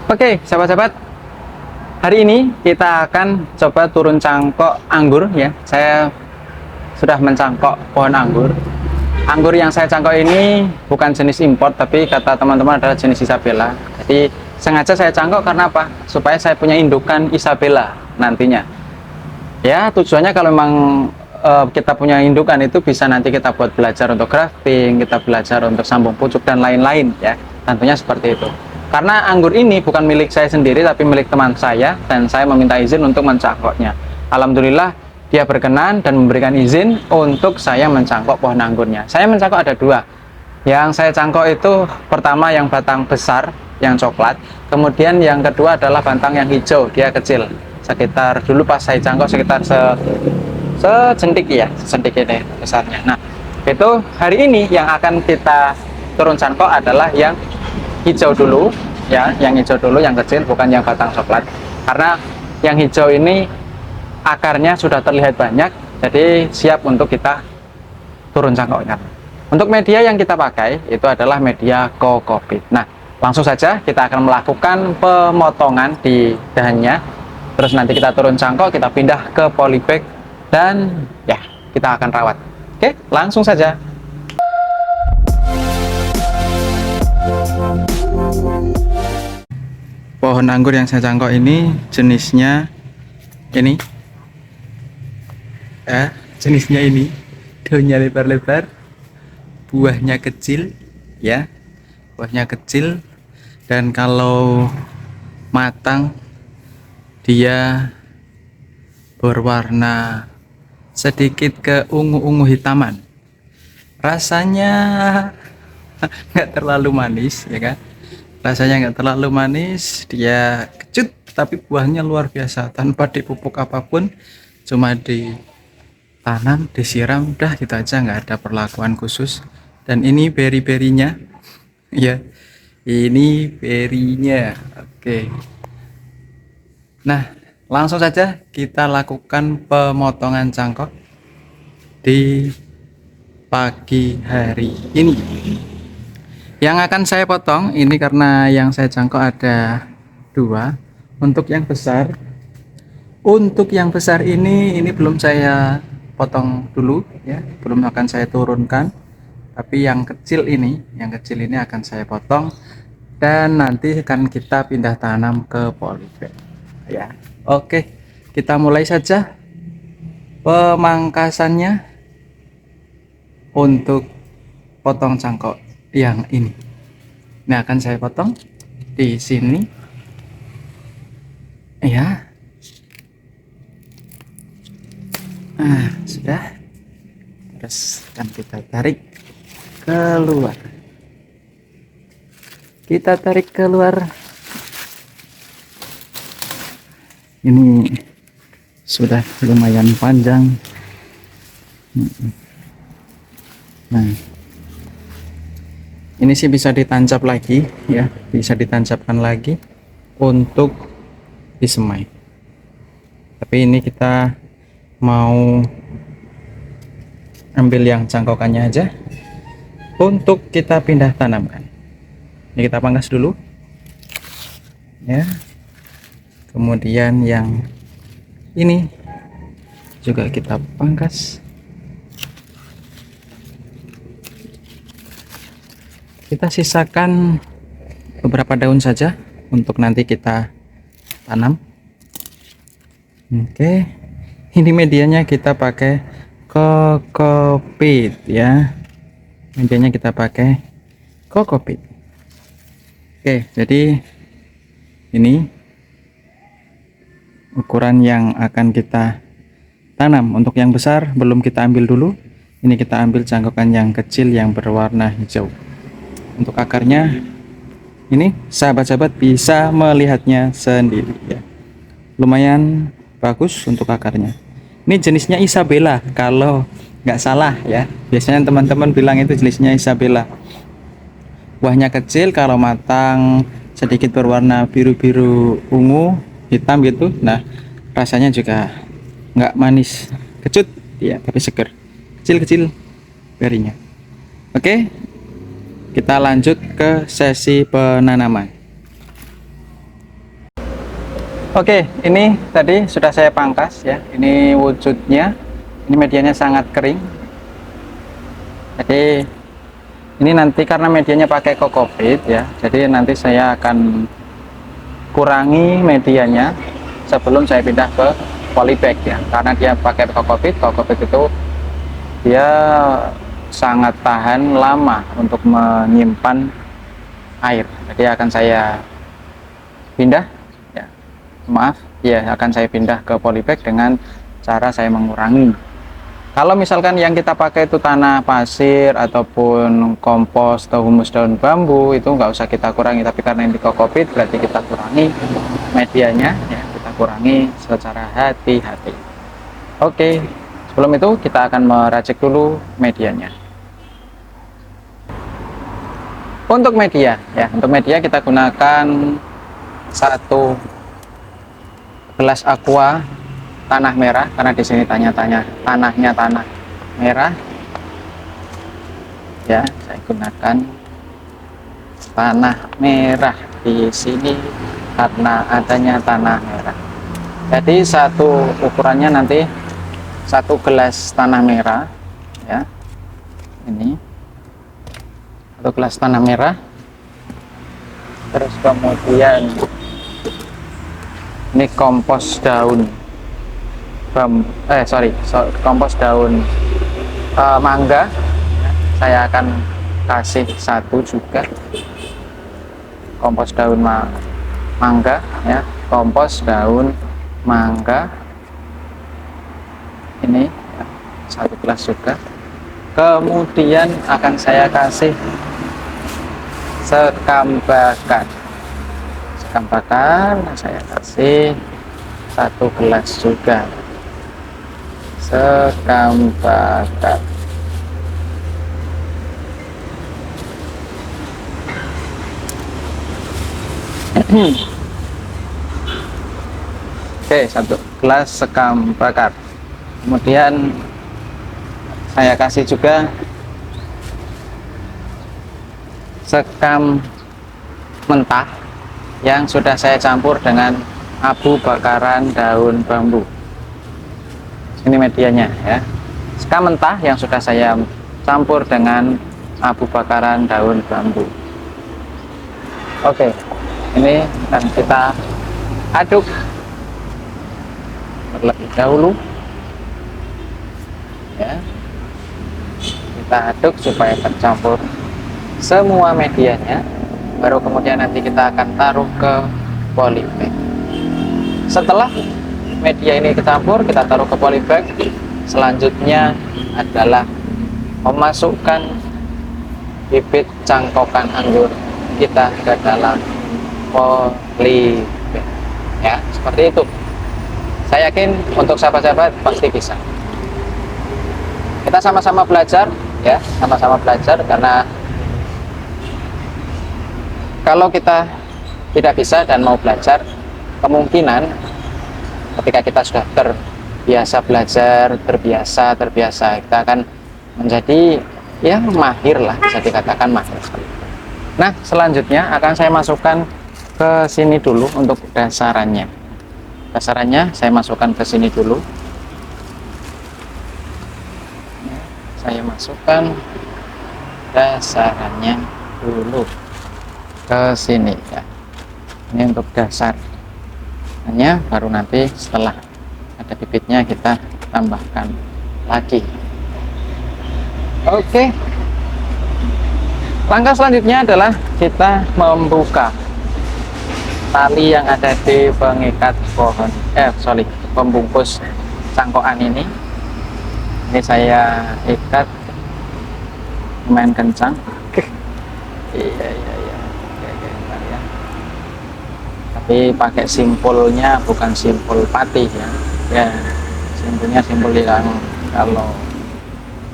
Oke, sahabat-sahabat, hari ini kita akan coba turun cangkok anggur ya. Saya sudah mencangkok pohon anggur. Anggur yang saya cangkok ini bukan jenis import, tapi kata teman-teman adalah jenis Isabella. Jadi sengaja saya cangkok karena apa? Supaya saya punya indukan Isabella nantinya. Ya, tujuannya kalau memang kita punya indukan itu bisa nanti kita buat belajar untuk grafting, kita belajar untuk sambung pucuk dan lain-lain ya. Tentunya seperti itu. Karena anggur ini bukan milik saya sendiri tapi milik teman saya dan saya meminta izin untuk mencangkoknya. Alhamdulillah dia berkenan dan memberikan izin untuk saya mencangkok pohon anggurnya. Saya mencangkok ada dua. Yang saya cangkok itu pertama yang batang besar, yang coklat. Kemudian yang kedua adalah batang yang hijau, dia kecil. Sekitar dulu pas saya cangkok sekitar sejentik ya, sejentik ini besarnya. Nah, itu hari ini yang akan kita turun cangkok adalah yang hijau dulu ya, yang hijau dulu, yang kecil, bukan yang batang coklat. Karena yang hijau ini akarnya sudah terlihat banyak, jadi siap untuk kita turun cangkoknya. Untuk media yang kita pakai itu adalah media kokopit. Nah, langsung saja kita akan melakukan pemotongan di dahannya. Terus nanti kita turun cangkok, kita pindah ke polybag dan ya kita akan rawat. Oke, langsung saja. Pohon anggur yang saya cangkok ini jenisnya ini jenisnya ini, daunnya lebar-lebar, buahnya kecil ya, buahnya kecil, dan kalau matang dia berwarna sedikit ke ungu-ungu hitaman. Rasanya nggak terlalu manis ya kan, rasanya nggak terlalu manis, dia kecut tapi buahnya luar biasa tanpa dipupuk apapun, cuma ditanam, disiram, udah gitu aja, nggak ada perlakuan khusus. Dan ini beri-berinya ya, ini berinya. Oke, nah langsung saja kita lakukan pemotongan cangkok di pagi hari ini. Yang akan saya potong ini karena yang saya cangkok ada dua. Untuk yang besar ini belum saya potong dulu ya, belum akan saya turunkan. Tapi yang kecil ini akan saya potong dan nanti akan kita pindah tanam ke polybag ya. Oke, kita mulai saja pemangkasannya untuk potong cangkok yang ini. Nah, akan saya potong di sini ya. Nah, sudah. Terus akan kita tarik keluar. Kita tarik keluar. Ini sudah lumayan panjang. Nah, ini sih bisa ditancap lagi ya, bisa ditancapkan lagi untuk disemai. Tapi ini kita mau ambil yang cangkokannya aja untuk kita pindah tanamkan. Ini kita pangkas dulu ya. Kemudian yang ini juga kita pangkas. Kita sisakan beberapa daun saja untuk nanti kita tanam. Oke, ini medianya kita pakai kokopit ya, medianya kita pakai kokopit. Oke, jadi ini ukuran yang akan kita tanam. Untuk yang besar belum kita ambil dulu, ini kita ambil cangkokan yang kecil yang berwarna hijau. Untuk akarnya ini sahabat-sahabat bisa melihatnya sendiri ya, lumayan bagus untuk akarnya. Ini jenisnya Isabella kalau nggak salah ya, biasanya teman-teman bilang itu jenisnya Isabella. Buahnya kecil, kalau matang sedikit berwarna biru-biru ungu hitam gitu. Nah, rasanya juga nggak manis, kecut ya, tapi seger, kecil-kecil berinya. Oke, kita lanjut ke sesi penanaman. Oke, ini tadi sudah saya pangkas ya. Ini wujudnya. Ini medianya sangat kering. Jadi ini nanti karena medianya pakai kokopit ya. Jadi nanti saya akan kurangi medianya sebelum saya pindah ke polybag ya. Karena dia pakai kokopit, kokopit itu dia sangat tahan lama untuk menyimpan air. Jadi akan saya pindah ya, maaf ya, akan saya pindah ke polybag dengan cara saya mengurangi. Kalau misalkan yang kita pakai itu tanah pasir ataupun kompos atau humus daun bambu, itu nggak usah kita kurangi, tapi karena ini kokopit berarti kita kurangi medianya ya, kita kurangi secara hati-hati. Oke, sebelum itu kita akan meracik dulu medianya. Untuk media ya, untuk media kita gunakan 1 gelas aqua tanah merah, karena di sini tanya-tanya tanahnya tanah merah ya. Saya gunakan tanah merah di sini karena adanya tanah merah. Jadi satu ukurannya nanti 1 gelas tanah merah ya, ini 1 gelas tanah merah. Terus kemudian ini kompos daun kompos daun mangga, saya akan kasih 1 juga kompos daun mangga ya, kompos daun mangga ini ya, 1 gelas juga. Kemudian akan saya kasih sekam bakar, saya kasih 1 gelas juga sekam bakar. Oke, 1 gelas sekam bakar. Kemudian saya kasih juga sekam mentah yang sudah saya campur dengan abu bakaran daun bambu. Ini medianya ya, sekam mentah yang sudah saya campur dengan abu bakaran daun bambu. Oke, ini akan kita aduk terlebih dahulu ya, kita aduk supaya tercampur semua medianya, baru kemudian nanti kita akan taruh ke polybag. Setelah media ini kecampur, kita taruh ke polybag. Selanjutnya adalah memasukkan bibit cangkokan anggur kita ke dalam polybag ya, seperti itu. Saya yakin untuk sahabat-sahabat pasti bisa. Kita sama-sama belajar ya, sama-sama belajar, karena kalau kita tidak bisa dan mau belajar, kemungkinan ketika kita sudah terbiasa belajar, terbiasa, kita akan menjadi ya mahir lah, bisa dikatakan mahir. Nah, selanjutnya akan saya masukkan ke sini dulu untuk dasarannya. Dasarannya saya masukkan ke sini dulu. Saya masukkan dasarannya dulu ke sini ya. Ini untuk dasarnya, baru nanti setelah ada bibitnya kita tambahkan lagi. Oke, langkah selanjutnya adalah kita membuka tali yang ada di pengikat pembungkus cangkokan ini. Ini saya ikat lumayan kencang. Iya. Tapi pakai simpulnya bukan simpul patih ya, simpulnya simpul yang kalau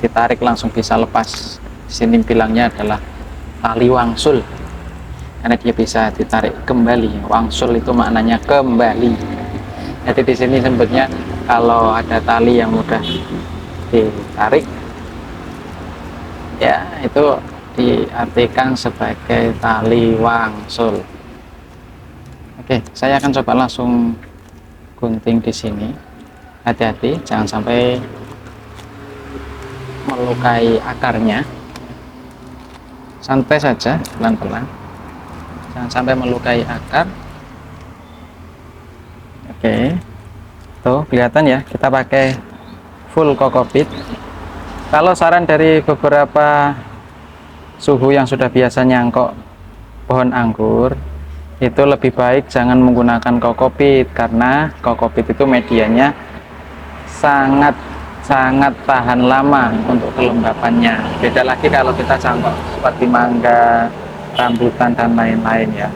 ditarik langsung bisa lepas. Sini bilangnya adalah tali wangsul, karena dia bisa ditarik kembali. Wangsul itu maknanya kembali. Jadi di sini sebutnya kalau ada tali yang mudah ditarik ya, itu diartikan sebagai tali wangsul. Oke, saya akan coba langsung gunting di sini. Hati-hati, jangan sampai melukai akarnya. Santai saja, pelan-pelan, jangan sampai melukai akar. Oke, tuh kelihatan ya, kita pakai full kokopit. Kalau saran dari beberapa suhu yang sudah biasa nyangkok pohon anggur, itu lebih baik jangan menggunakan kokopit, karena kokopit itu medianya sangat tahan lama untuk kelembapannya. Beda lagi kalau kita cangkok seperti mangga, rambutan, dan lain-lain ya.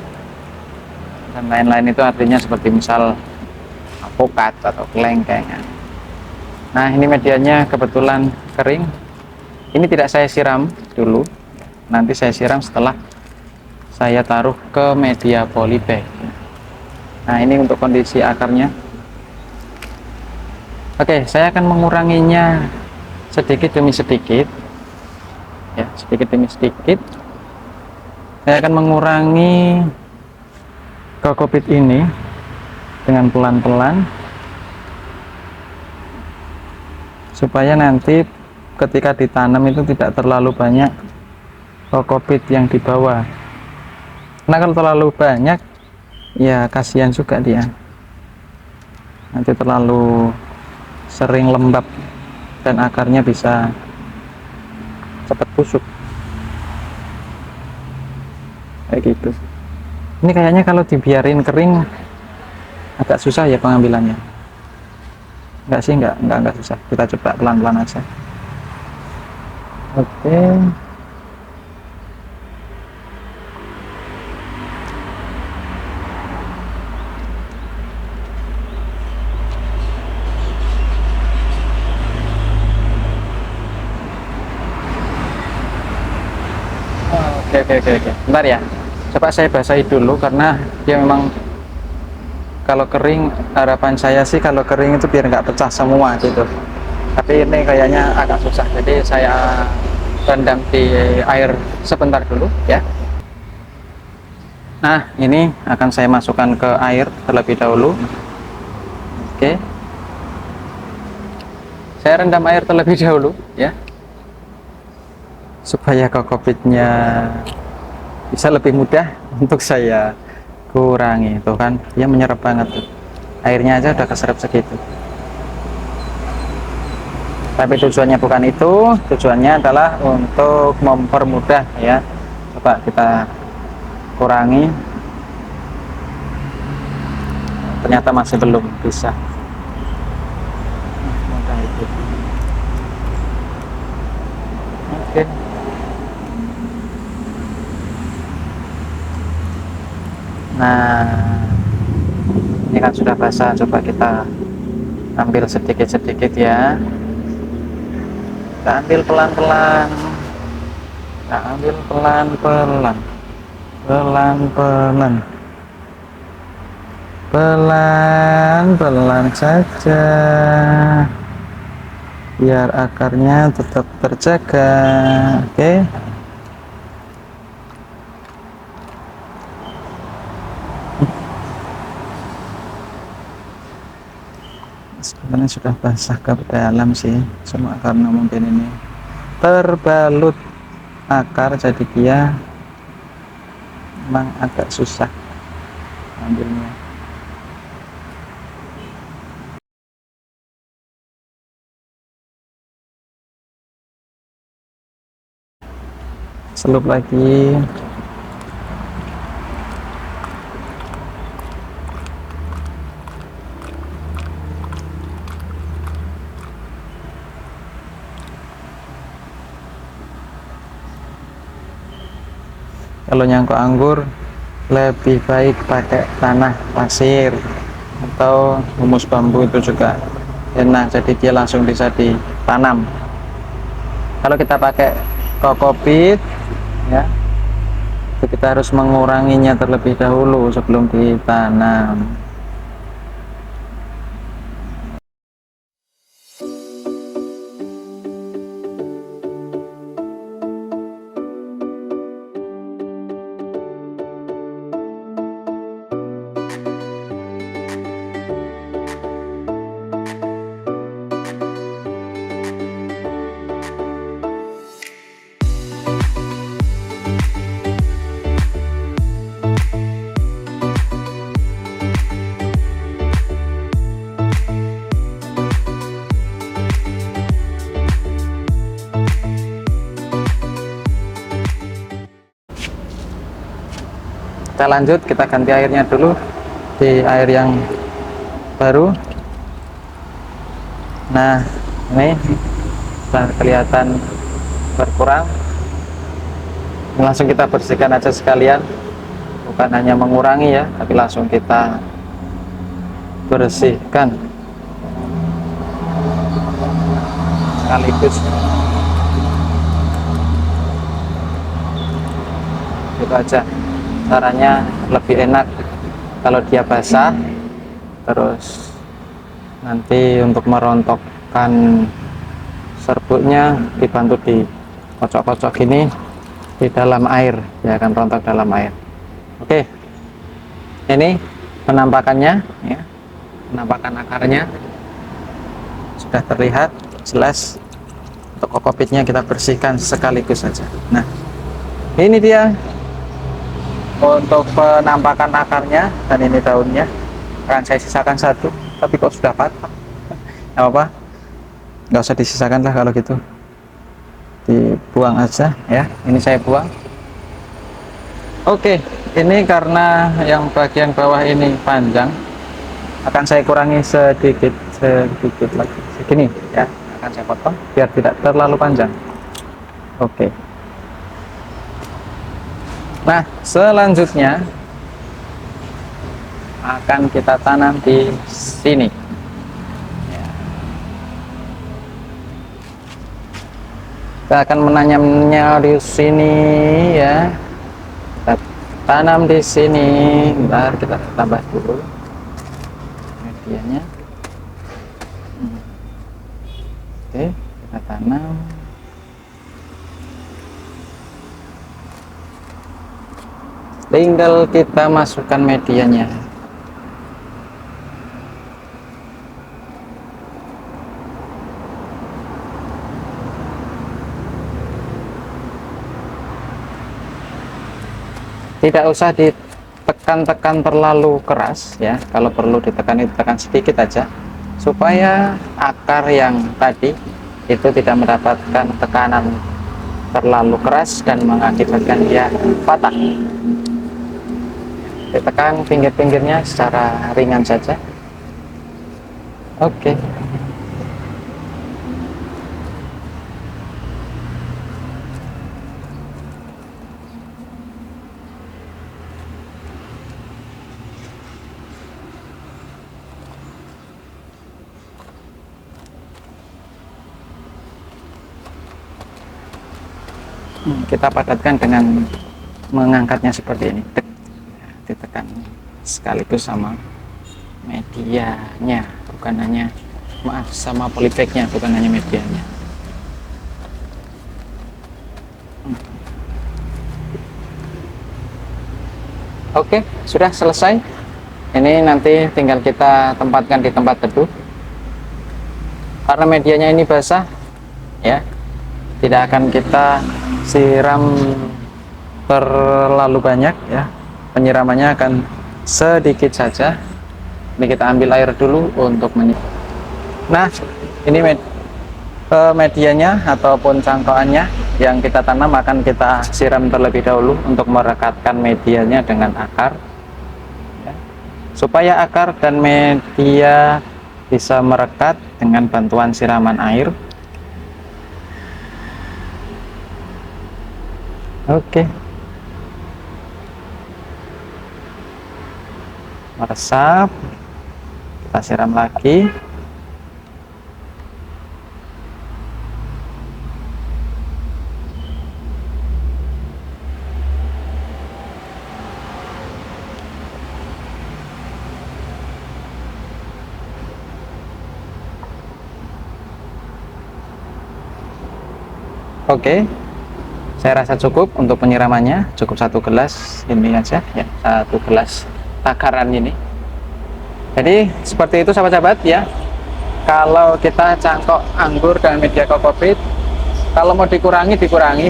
Dan lain-lain itu artinya seperti misal alpukat atau kelengkeng. Nah, ini medianya kebetulan kering. Ini tidak saya siram dulu, nanti saya siram setelah saya taruh ke media polybag. Nah, ini untuk kondisi akarnya. Oke, saya akan menguranginya sedikit demi sedikit ya, sedikit demi sedikit. Saya akan mengurangi kokopit ini dengan pelan-pelan, supaya nanti ketika ditanam itu tidak terlalu banyak kokopit yang di bawah. Karena kalau terlalu banyak ya kasihan juga dia, nanti terlalu sering lembab dan akarnya bisa cepat busuk kayak gitu. Ini kayaknya kalau dibiarin kering agak susah ya pengambilannya. Enggak sih, enggak susah. Kita coba pelan-pelan aja. Oke. Oke. Bentar ya. Coba saya basahi dulu, karena dia memang kalau kering, harapan saya sih kalau kering itu biar nggak pecah semua gitu. Tapi ini kayaknya agak susah, jadi saya rendam di air sebentar dulu ya. Nah, ini akan saya masukkan ke air terlebih dahulu. Oke. Saya rendam air terlebih dahulu ya, supaya kokopitnya bisa lebih mudah untuk saya kurangi. Tuh kan, dia menyerap banget tuh. Airnya aja udah keserap segitu. Tapi tujuannya bukan itu, tujuannya adalah untuk mempermudah ya. Coba kita kurangi. Ternyata masih belum bisa. Mudah itu. Oke. Nah, ini kan sudah basah, coba kita ambil sedikit-sedikit ya. Kita ambil pelan-pelan, kita ambil pelan-pelan, pelan-pelan saja, biar akarnya tetap terjaga. Oke. Sebenarnya sudah basah ke dalam sih, cuma karena mungkin ini terbalut akar, jadi dia memang agak susah ambilnya. Celup lagi. Kalau nyangkut anggur lebih baik pakai tanah pasir atau humus bambu, itu juga enak, jadi dia langsung bisa ditanam. Kalau kita pakai kokopit ya, itu kita harus menguranginya terlebih dahulu sebelum ditanam. kita lanjut, kita ganti airnya dulu di air yang baru. Nah, ini sudah kelihatan berkurang. Langsung kita bersihkan aja sekalian, bukan hanya mengurangi ya, tapi langsung kita bersihkan sekaligus. Itu aja caranya, lebih enak kalau dia basah. Terus nanti untuk merontokkan serbuknya dibantu di kocok-kocok gini di dalam air, ya akan rontok dalam air. Oke, ini penampakannya ya, penampakan akarnya sudah terlihat jelas. Untuk kokopitnya kita bersihkan sekaligus saja. Nah, ini dia untuk penampakan akarnya, dan ini daunnya akan saya sisakan satu, tapi kok sudah patah. Nggak apa-apa, nggak usah disisakan lah kalau gitu, dibuang aja ya. Ini saya buang. Oke, ini karena yang bagian bawah ini panjang, akan saya kurangi sedikit lagi, segini ya, akan saya potong biar tidak terlalu panjang. Oke. Nah, selanjutnya akan kita tanam di sini. Kita akan menanamnya di sini ya. Kita tanam di sini. Bentar, kita tambah dulu medianya. Oke, kita tanam. Tinggal kita masukkan medianya. Tidak usah ditekan-tekan terlalu keras ya, kalau perlu ditekan sedikit aja, supaya akar yang tadi itu tidak mendapatkan tekanan terlalu keras dan mengakibatkan dia patah. Ditekan pinggir-pinggirnya secara ringan saja. Oke. Kita padatkan dengan mengangkatnya seperti ini. Ditekan sekaligus sama medianya, bukan hanya, maaf, sama polybagnya, bukan hanya medianya. Oke, sudah selesai. Ini nanti tinggal kita tempatkan di tempat teduh. Karena medianya ini basah ya, tidak akan kita siram terlalu banyak ya, penyiramannya akan sedikit saja. Ini kita ambil air dulu untuk menyiram. Nah, ini medianya ataupun cangkokannya yang kita tanam akan kita siram terlebih dahulu untuk merekatkan medianya dengan akar ya, supaya akar dan media bisa merekat dengan bantuan siraman air. Oke, meresap, kita siram lagi. Oke, saya rasa cukup untuk penyiramannya, cukup 1 gelas ini aja ya, 1 gelas takaran ini. Jadi seperti itu sahabat-sahabat ya, kalau kita cangkok anggur dengan media kokopit, kalau mau dikurangi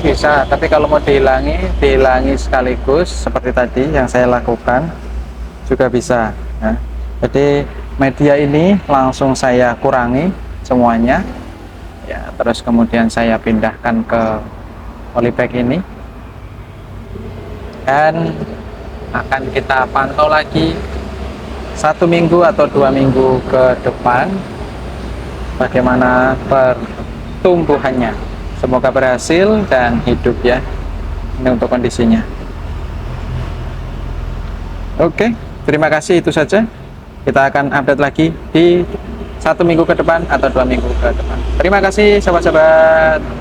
bisa, tapi kalau mau dihilangi sekaligus seperti tadi yang saya lakukan juga bisa ya. Jadi media ini langsung saya kurangi semuanya ya, terus kemudian saya pindahkan ke polybag ini, dan akan kita pantau lagi 1 minggu atau 2 minggu ke depan bagaimana pertumbuhannya. Semoga berhasil dan hidup ya. Ini untuk kondisinya. Oke, terima kasih, itu saja. Kita akan update lagi di 1 minggu ke depan atau 2 minggu ke depan. Terima kasih sahabat-sahabat.